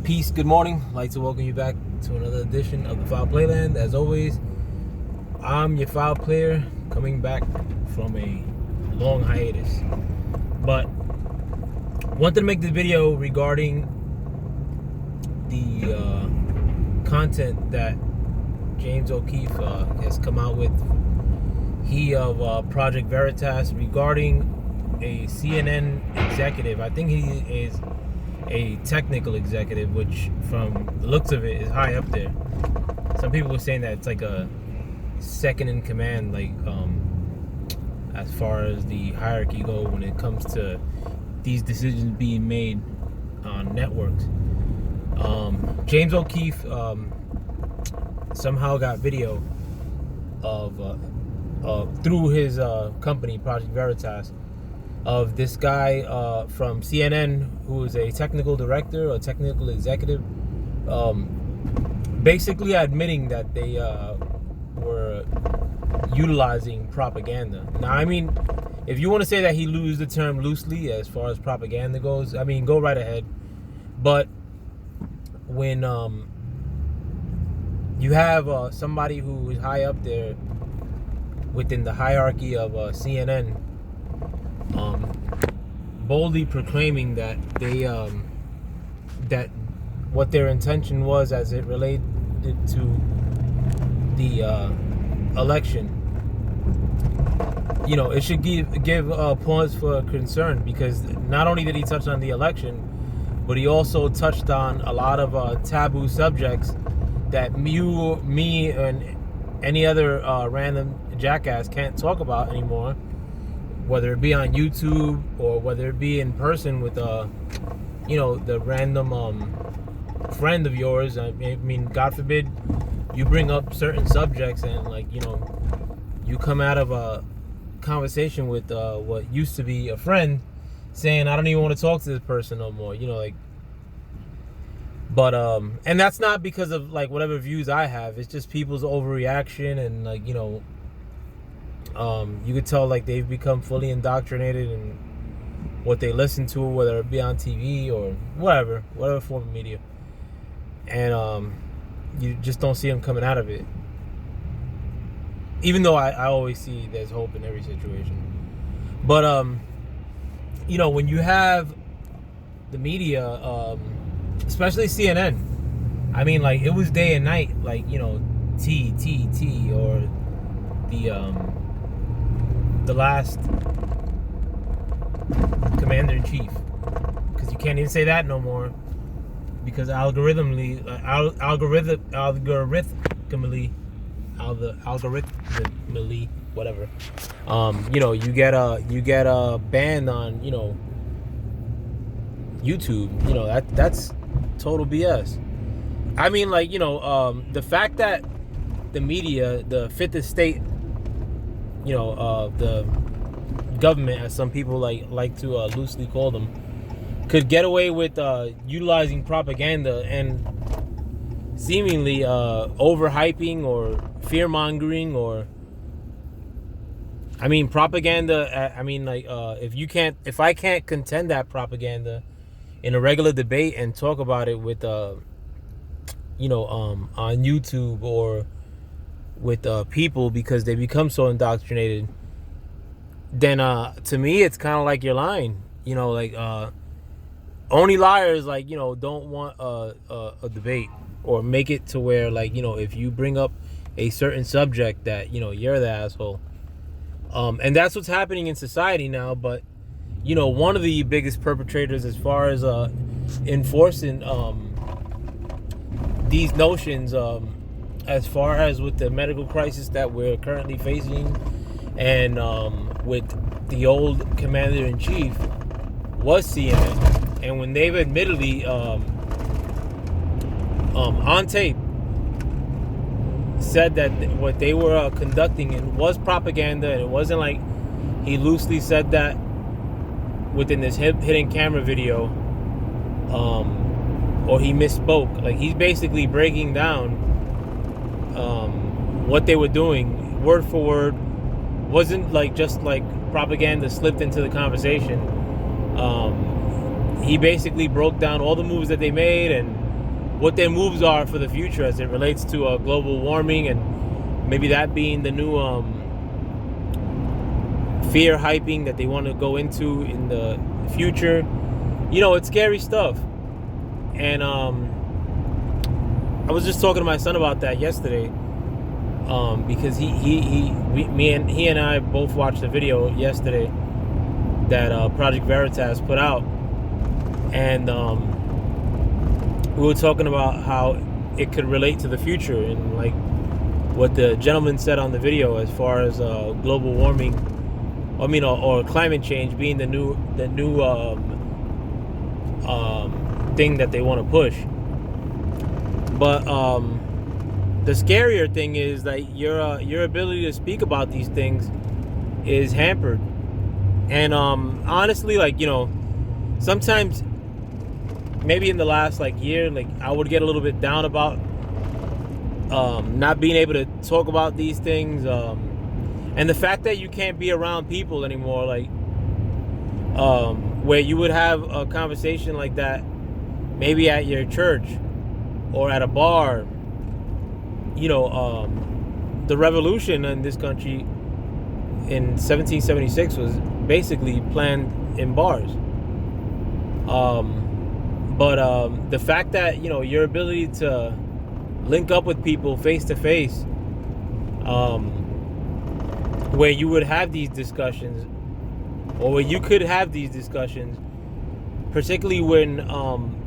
Peace, good morning. I'd like to welcome you back to another edition of the Foul Playland. As always, I'm your foul player coming back from a long hiatus. But wanted to make this video regarding the content that James O'Keefe has come out with. He of Project Veritas regarding a CNN executive. I think he is a technical executive, which from the looks of it is high up there. Some people were saying that it's like a second in command, like as far as the hierarchy go when it comes to these decisions being made on networks. James O'Keefe somehow got video of through his company Project Veritas of this guy from CNN who is a technical director or technical executive, basically admitting that they were utilizing propaganda. Now, I mean, if you want to say that he used the term loosely as far as propaganda goes, I mean, go right ahead. But when you have somebody who is high up there within the hierarchy of CNN, boldly proclaiming that they that what their intention was as it related to the election, you know, it should give pause for concern, because not only did he touch on the election, but he also touched on a lot of taboo subjects that me and any other random jackass can't talk about anymore, whether it be on YouTube or whether it be in person with you know, the random friend of yours. I mean, God forbid you bring up certain subjects and, like, you know, you come out of a conversation with what used to be a friend saying, I don't even want to talk to this person no more, you know, like. But and that's not because of like whatever views I have. It's just people's overreaction, and, like, you know, you could tell like they've become fully indoctrinated in what they listen to, whether it be on TV or whatever form of media, and you just don't see them coming out of it. Even though I always see there's hope in every situation. But you know, when you have the media, especially CNN, I mean, like, it was day and night, like, you know, T or the last commander-in-chief, because you can't even say that no more, because algorithmically, whatever, you know, you get a ban on, you know, YouTube. You know, that's total BS. I mean, like, you know, the fact that the media, the fifth estate, you know, the government, as some people like to loosely call them, could get away with utilizing propaganda and seemingly overhyping or fear-mongering, or, I mean, propaganda. I mean, like, if I can't contend that propaganda in a regular debate and talk about it with you know, on YouTube or with people, because they become so indoctrinated, then to me it's kind of like you're lying. You know, like, only liars, like, you know, don't want a debate or make it to where, like, you know, if you bring up a certain subject that, you know, you're the asshole. And that's what's happening in society now. But, you know, one of the biggest perpetrators as far as enforcing these notions, as far as with the medical crisis that we're currently facing, and with the old commander-in-chief, was CNN. And when they've admittedly on tape said that what they were conducting, it was propaganda, and it wasn't like he loosely said that within this hidden camera video, or he misspoke. Like, he's basically breaking down what they were doing word for word. Wasn't like just like propaganda slipped into the conversation. He basically broke down all the moves that they made, and what their moves are for the future as it relates to global warming, and maybe that being the new fear hyping that they want to go into in the future. It's scary stuff. And I was just talking to my son about that yesterday, because he and I both watched the video yesterday that Project Veritas put out, and we were talking about how it could relate to the future, and like what the gentleman said on the video as far as global warming, or climate change being the new thing that they want to push. But the scarier thing is that your ability to speak about these things is hampered. And honestly, sometimes, maybe in the last year, I would get a little bit down about not being able to talk about these things, and the fact that you can't be around people anymore, where you would have a conversation like that, maybe at your church or at a bar. The revolution in this country in 1776 was basically planned in bars. But the fact that your ability to link up with people face to face, where you would have these discussions, or where you could have these discussions, particularly when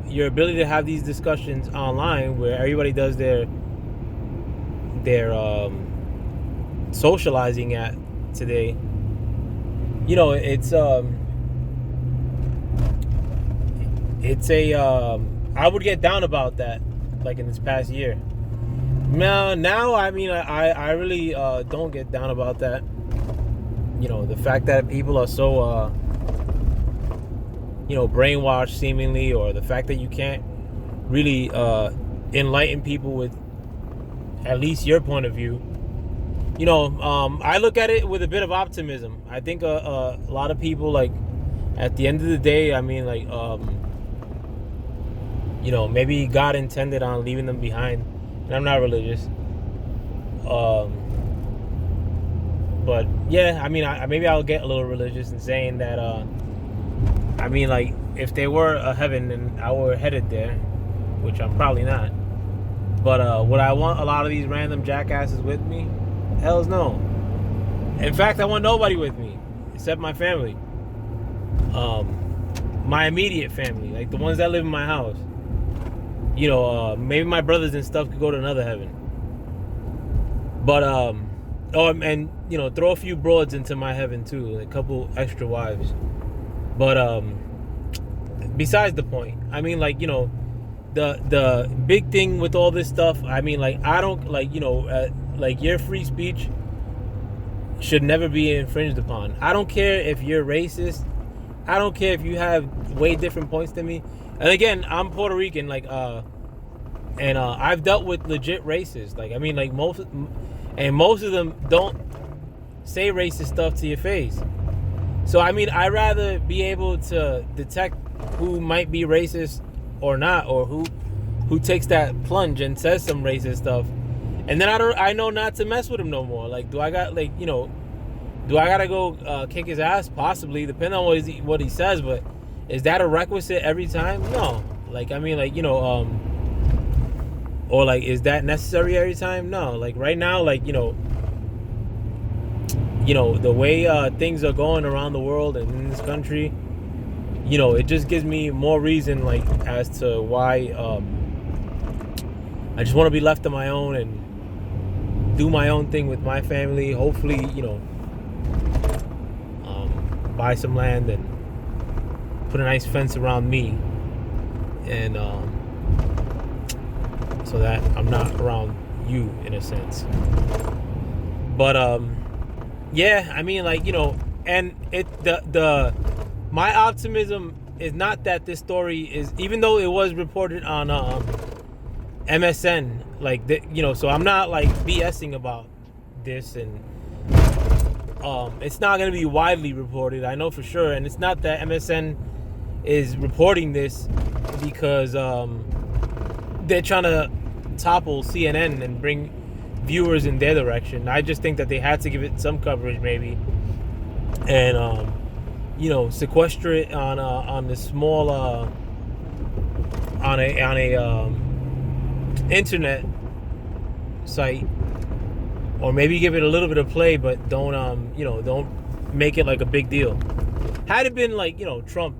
your ability to have these discussions online, where everybody does their socializing at today, it's a I would get down about that, in this past year. Now I really don't get down about that. The fact that people are so brainwashed seemingly, or the fact that you can't really enlighten people with at least your point of view. I look at it with a bit of optimism. I think a lot of people, at the end of the day, maybe God intended on leaving them behind. And I'm not religious. But yeah, maybe I'll get a little religious in saying that, if there were a heaven and I were headed there, which I'm probably not, but would I want a lot of these random jackasses with me? Hells no. In fact, I want nobody with me except my family. My immediate family, the ones that live in my house. Maybe my brothers and stuff could go to another heaven. But and throw a few broads into my heaven too, a couple extra wives. But besides the point, the big thing with all this stuff, I don't your free speech should never be infringed upon. I don't care if you're racist. I don't care if you have way different points than me. And again, I'm Puerto Rican, and I've dealt with legit racists. Most of them don't say racist stuff to your face. So I'd rather be able to detect who might be racist or not, or who takes that plunge and says some racist stuff, and then I know not to mess with him no more. Do I gotta go kick his ass? Possibly, depending on what he says. But is that a requisite every time? No. Or is that necessary every time? No. Right now, the way things are going around the world and in this country, it just gives me more reason, as to why I just want to be left on my own and do my own thing with my family. Hopefully, buy some land and put a nice fence around me, and so that I'm not around you in a sense. But yeah, and my optimism is not that this story is, even though it was reported on MSN, so I'm not BSing about this, and it's not going to be widely reported, I know for sure. And it's not that MSN is reporting this because they're trying to topple CNN and bring viewers in their direction. I just think that they had to give it some coverage, maybe, and sequester it on this small on a internet site, or maybe give it a little bit of play, but don't make it like a big deal. Had it been like Trump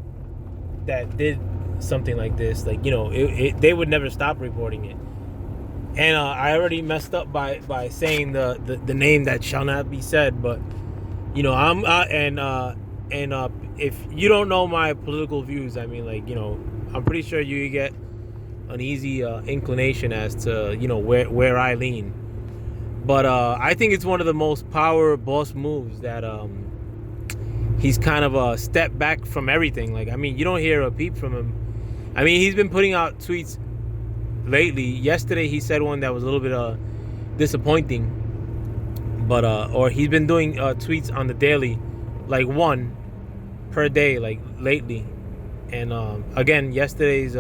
that did something like this, like they would never stop reporting it. And I already messed up by saying the name that shall not be said, but if you don't know my political views, I mean, like, I'm pretty sure you get an easy inclination as to where I lean. But I think it's one of the most power boss moves that he's kind of a step back from everything. Like, I mean, you don't hear a peep from him. I mean, he's been putting out tweets lately. Yesterday he said one that was a little bit disappointing, but or he's been doing tweets on the daily, like one per day, like lately. And again, yesterday's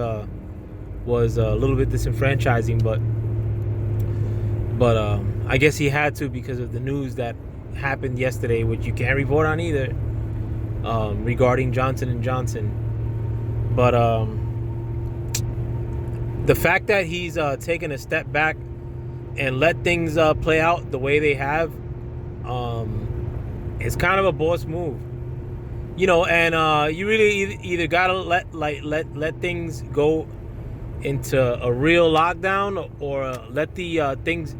was a little bit disenfranchising, but I guess he had to because of the news that happened yesterday, which you can't report on either, regarding Johnson & Johnson. But the fact that he's taken a step back and let things play out the way they have, it's kind of a boss move, and you really either gotta let things go into a real lockdown, or let the things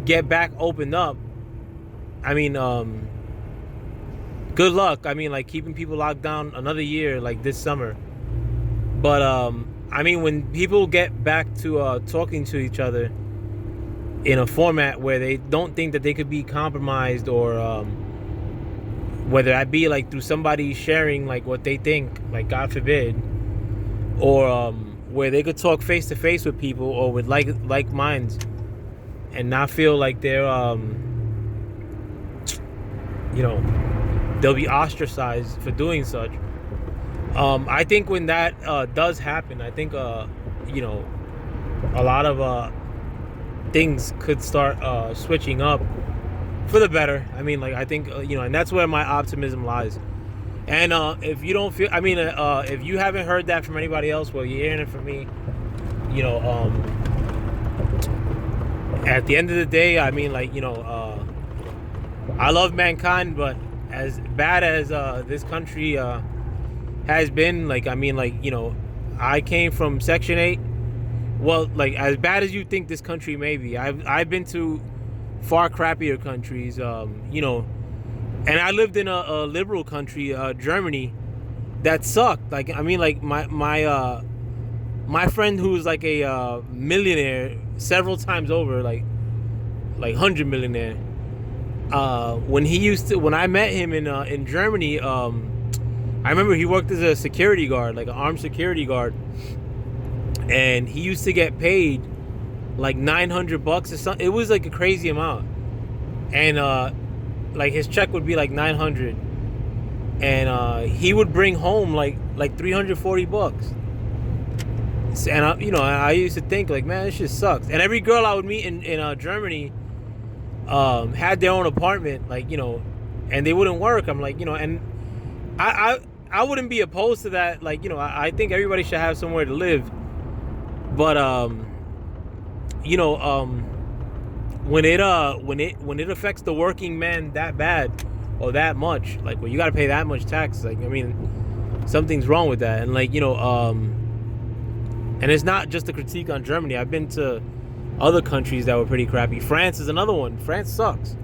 get back opened up. I mean, good luck. I mean, like, keeping people locked down another year, like this summer. But I mean, when people get back to talking to each other in a format where they don't think that they could be compromised, or whether that be like through somebody sharing like what they think, like God forbid, or where they could talk face to face with people, or with like minds, and not feel like they're they'll be ostracized for doing such. I think when that does happen, I think a lot of things could start switching up for the better. I mean, like, I think and that's where my optimism lies. And if you don't feel, I mean, if you haven't heard that from anybody else, well, you're hearing it from me. At the end of the day, I mean, like, I love mankind, but as bad as this country has been, like, I mean, like, I came from Section 8. Well, like, as bad as you think this country may be, I've been to far crappier countries, and I lived in a liberal country, Germany, that sucked. Like, I mean, like, my friend who's like a millionaire several times over, like 100 millionaire. When I met him in Germany, I remember he worked as a security guard, like an armed security guard, and he used to get paid like $900 or something. It was like a crazy amount, and like his check would be like $900, and he would bring home like $340. And I used to think, like, man, this shit sucks. And every girl I would meet in Germany had their own apartment, like, and they wouldn't work. I'm like, and I wouldn't be opposed to that. Like, I think everybody should have somewhere to live. But when it affects the working man that bad or that much, like, when you got to pay that much tax, like, I mean, something's wrong with that. And like, and it's not just a critique on Germany. I've been to other countries that were pretty crappy. France is another one. France sucks.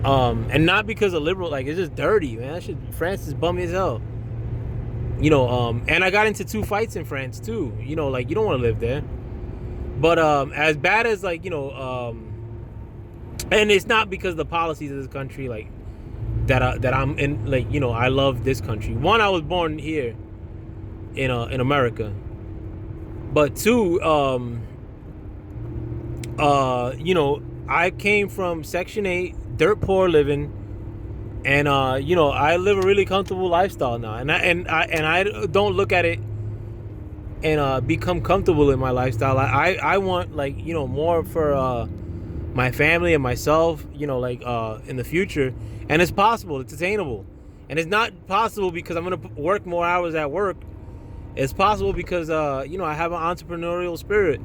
And not because of liberal, like, it's just dirty, man. France is bummy as hell. And I got into 2 fights in France too. Like, you don't want to live there. But as bad as, like, and it's not because of the policies of this country, like, that I'm in, like, I love this country. One, I was born here in America. But 2, I came from Section 8, dirt poor living, and I live a really comfortable lifestyle now, and I don't look at it and become comfortable in my lifestyle. I want, like, more for my family and myself, like in the future. And it's possible, it's attainable. And it's not possible because I'm gonna work more hours at work. It's possible because I have an entrepreneurial spirit,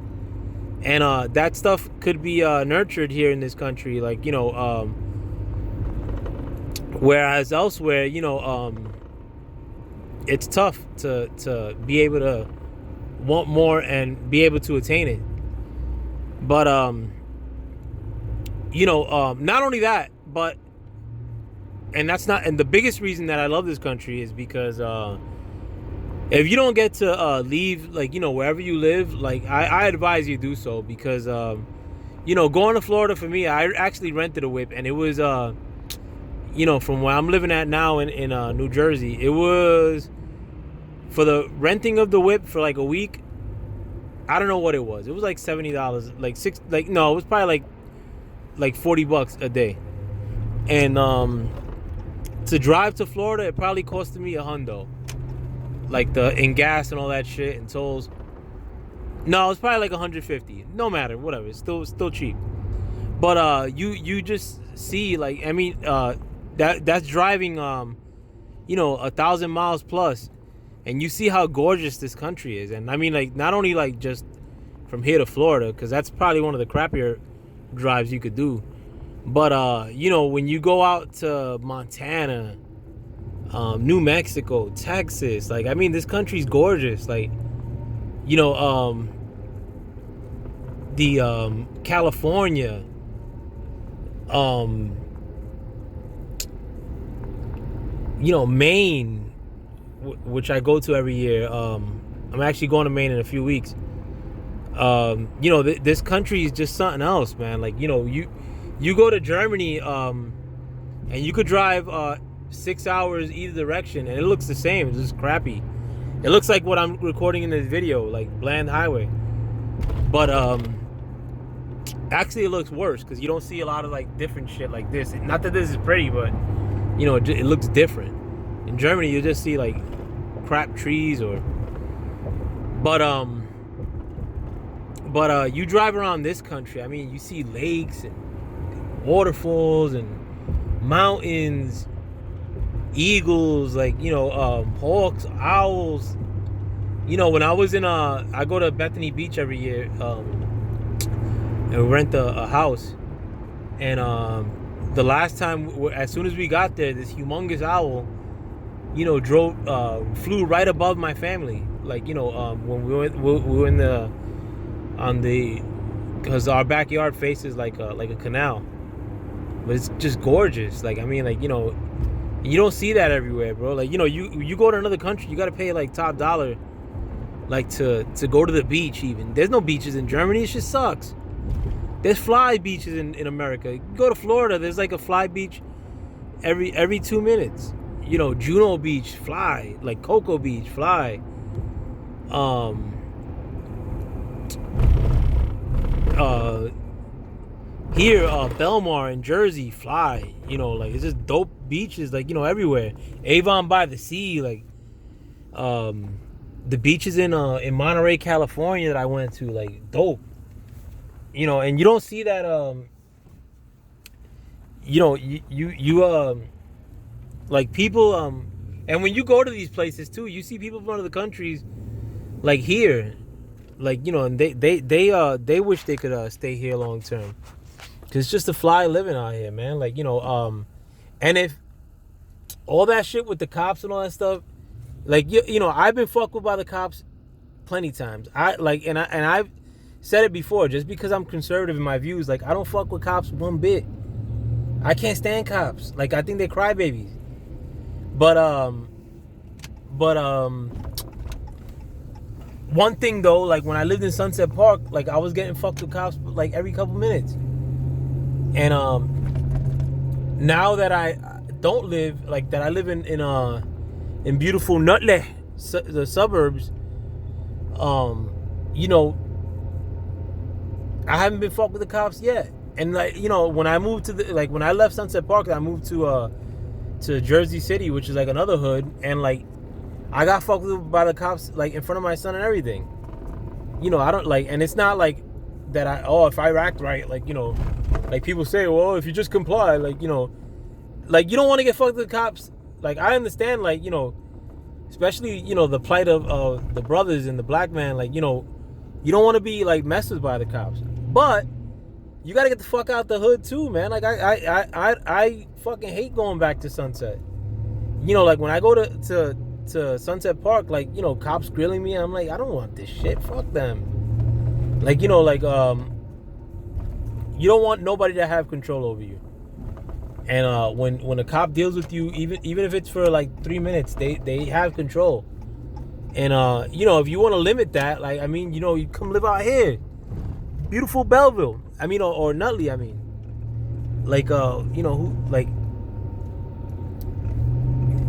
and that stuff could be nurtured here in this country, like, whereas elsewhere, it's tough to be able to want more and be able to attain it. But not only that, but and the biggest reason that I love this country is because if you don't get to leave, like, wherever you live, like, I advise you do so, because going to Florida, for me, I actually rented a whip, and it was from where I'm living at now in New Jersey, it was, for the renting of the whip for like a week, I don't know what it was. It was like $70, it was probably like $40 a day. And to drive to Florida, it probably costed me $100, like in gas and all that shit and tolls. No, it's probably like $150. No matter, whatever. It's still cheap. But you just see, like, I mean, that's driving 1,000 miles plus, and you see how gorgeous this country is. And I mean, like, not only like just from here to Florida, because that's probably one of the crappier drives you could do, but when you go out to Montana, New Mexico, Texas, like, I mean, this country's gorgeous. Like, the California, Maine, which I go to every year. I'm actually going to Maine in a few weeks. This country is just something else, man. Like, you go to Germany, and you could drive 6 hours either direction, and it looks the same. It's just crappy. It looks like what I'm recording in this video, like Bland Highway. But actually, it looks worse because you don't see a lot of like different shit like this. Not that this is pretty, but it looks different. In Germany, you just see like crap trees, but you drive around this country, I mean, you see lakes and waterfalls and mountains, eagles, like, hawks, owls. When I was I go to Bethany Beach every year, and rent a house, and the last time, as soon as we got there, this humongous owl, flew right above my family. Like, when we were because our backyard faces like a canal, but it's just gorgeous. Like, I mean, like, you don't see that everywhere, bro. Like, you go to another country, you gotta pay like top dollar, like to go to the beach. Even there's no beaches in Germany. It just sucks. There's fly beaches in America. You go to Florida, there's like a fly beach every 2 minutes. Juno Beach, fly. Like Cocoa Beach, fly. Here, Belmar in Jersey, fly. Like, it's just dope beaches, like, everywhere. Avon by the Sea, like, the beaches in Monterey, California that I went to, like, dope. And you don't see that, like, people, and when you go to these places too, you see people from other countries, like, here, like, and they wish they could stay here long term, because it's just a fly living out here, man. Like, and if all that shit with the cops and all that stuff, like, I've been fucked with by the cops plenty times. I've said it before, just because I'm conservative in my views, like, I don't fuck with cops one bit. I can't stand cops. Like, I think they're crybabies. But one thing though, like, when I lived in Sunset Park, like, I was getting fucked with cops like every couple minutes. And now that I don't live, like, that I live in beautiful Nutley, the suburbs, I haven't been fucked with the cops yet. And, like, when I moved when I left Sunset Park, I moved to Jersey City, which is like another hood, and, like, I got fucked with by the cops like in front of my son and everything. You know, I don't like, and it's not like that if I act right, like, you know, like people say, well, if you just comply, like, you know, like you don't want to get fucked with the cops. Like I understand, like, you know, especially, you know, the plight of the brothers and the black man, like, you know, you don't want to be like messed with by the cops, but you got to get the fuck out the hood too, man. Like I fucking hate going back to Sunset. You know, like when I go to Sunset Park, like, you know, cops grilling me, I'm like, I don't want this shit. Fuck them. Like, you know, like you don't want nobody to have control over you. And when a cop deals with you, even if it's for like 3 minutes, they have control. And you know, if you want to limit that, like, I mean, you know, you come live out here, beautiful Belleville. I mean, or Nutley. I mean, like, you know, who, like,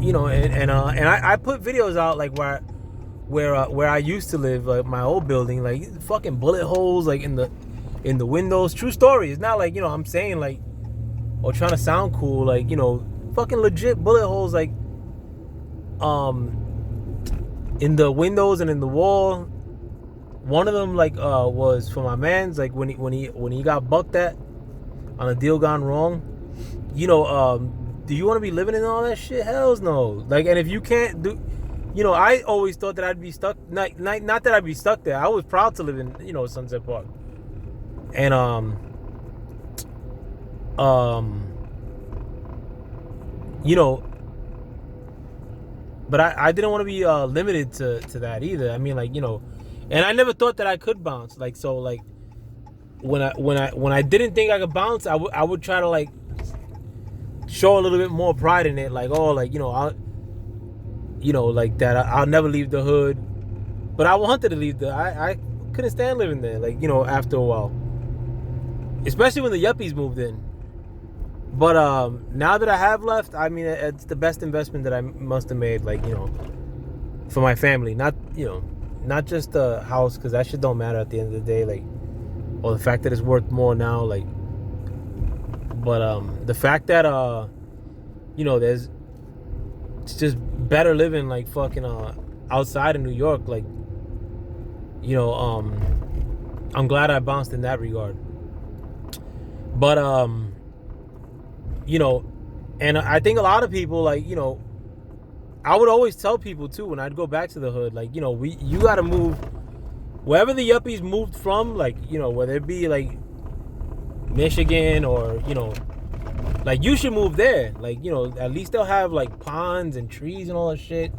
you know, and I put videos out like where I used to live, like my old building, like fucking bullet holes like in the windows. True story. It's not like, you know, I'm saying like, or trying to sound cool, like, you know, fucking legit bullet holes, like in the windows and in the wall. One of them like was for my man's, like when he got bucked at on a deal gone wrong. You know, do you want to be living in all that shit? Hells no. Like, and if you can't do, you know, I always thought that I'd be stuck. Not that I'd be stuck there. I was proud to live in, you know, Sunset Park. And you know, but I didn't want to be limited to that either. I mean, like, you know, and I never thought that I could bounce. Like, so like when I didn't think I could bounce, I would try to like show a little bit more pride in it, like, oh, like, you know, like that I'll never leave the hood. But I wanted to leave I couldn't stand living there, like, you know, after a while, especially when the yuppies moved in. But now that I have left, I mean, it's the best investment that I must have made, like, you know, for my family. Not, you know, not just the house, because that shit don't matter at the end of the day, like, or the fact that it's worth more now, like. But the fact that you know, it's just better living like fucking outside of New York, like, you know, I'm glad I bounced in that regard. But you know, and I think a lot of people, like, you know, I would always tell people too when I'd go back to the hood, like, you know, you gotta move wherever the yuppies moved from, like, you know, whether it be like Michigan or, you know, like, you should move there. Like, you know, at least they'll have like ponds and trees and all that shit.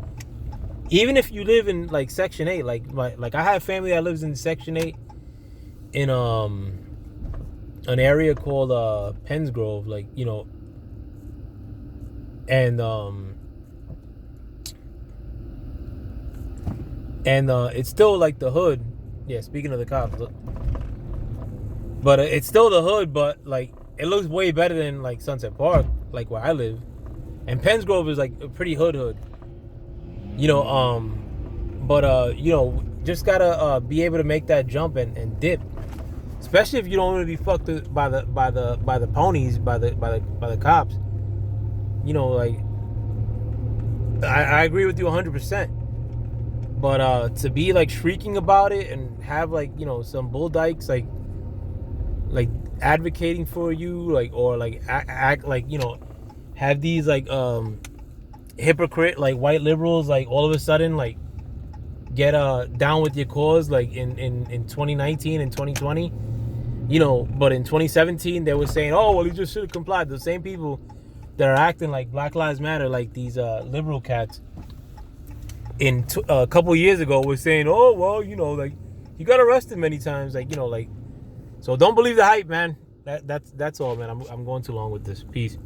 Even if you live in like Section 8, like I have family that lives in Section 8 in an area called Pensgrove, like, you know, and it's still like the hood. Yeah, speaking of the cops, but it's still the hood, but like it looks way better than like Sunset Park, like where I live. And Pensgrove is like a pretty hood. You know, but you know, just gotta be able to make that jump and dip. Especially if you don't want to be fucked by the ponies, by the cops. You know, like, I agree with you 100%. But to be like shrieking about it and have like, you know, some bull dykes like advocating for you, like, or like act like, you know, have these like hypocrite like white liberals like all of a sudden like get down with your cause, like in 2019 and 2020, you know, but in 2017 they were saying, oh, well, you just should have complied. The same people that are acting like Black Lives Matter, like these liberal cats a couple years ago, were saying, oh, well, you know, like, you got arrested many times, like, you know, like, so don't believe the hype, man. That's all, man. I'm going too long with this. Peace.